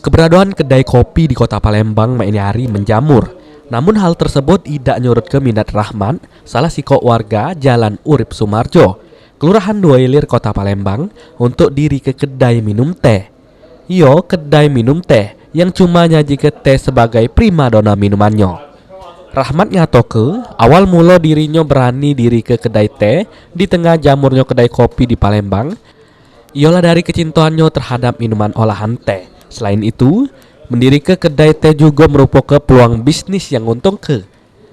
Keberadaan kedai kopi di kota Palembang main hari menjamur. Namun hal tersebut tidak nyurut ke minat Rahman, salah sikok warga Jalan Urip Sumarjo, Kelurahan Dua Ilir, Kota Palembang, untuk diri ke kedai minum teh. Yo, kedai minum teh yang cuma nyaji ke teh sebagai primadona minumannya. Rahmat ngatoke, awal mula dirinya berani diri ke kedai teh di tengah jamurnya kedai kopi di Palembang, ialah dari kecintaannya terhadap minuman olahan teh. Selain itu, mendiri ke kedai teh juga merupakan peluang bisnis yang untung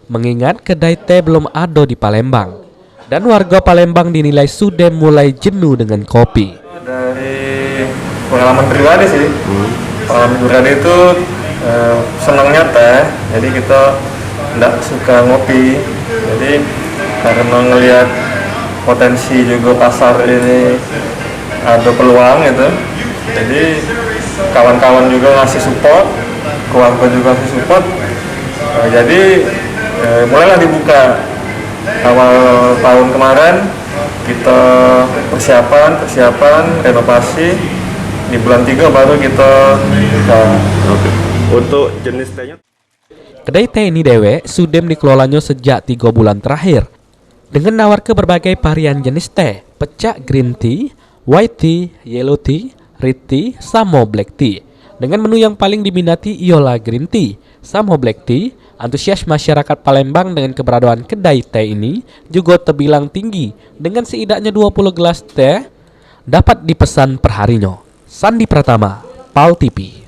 mengingat kedai teh belum ada di Palembang. Dan warga Palembang dinilai sudah mulai jenuh dengan kopi. Dari pengalaman pribadi sih, pengalaman pribadi itu senangnya teh, jadi kita tidak suka ngopi. Jadi karena ngelihat potensi juga pasar ini ada peluang gitu, jadi kawan-kawan juga ngasih support, keluarga juga ngasih support, jadi mulailah dibuka. Awal tahun kemarin kita persiapan renovasi, di bulan 3 baru kita buka. Untuk jenis tehnya, Kedai teh ini dewe sudah dikelolanya sejak 3 bulan terakhir dengan nawar ke berbagai varian jenis teh, pecah green tea, white tea, yellow tea, red tea, sama black tea. Dengan menu yang paling diminati ialah green tea, sama black tea. Antusias masyarakat Palembang dengan keberadaan kedai teh ini juga terbilang tinggi dengan setidaknya 20 gelas teh dapat dipesan perharinya. Sandi Pratama, PAL TV.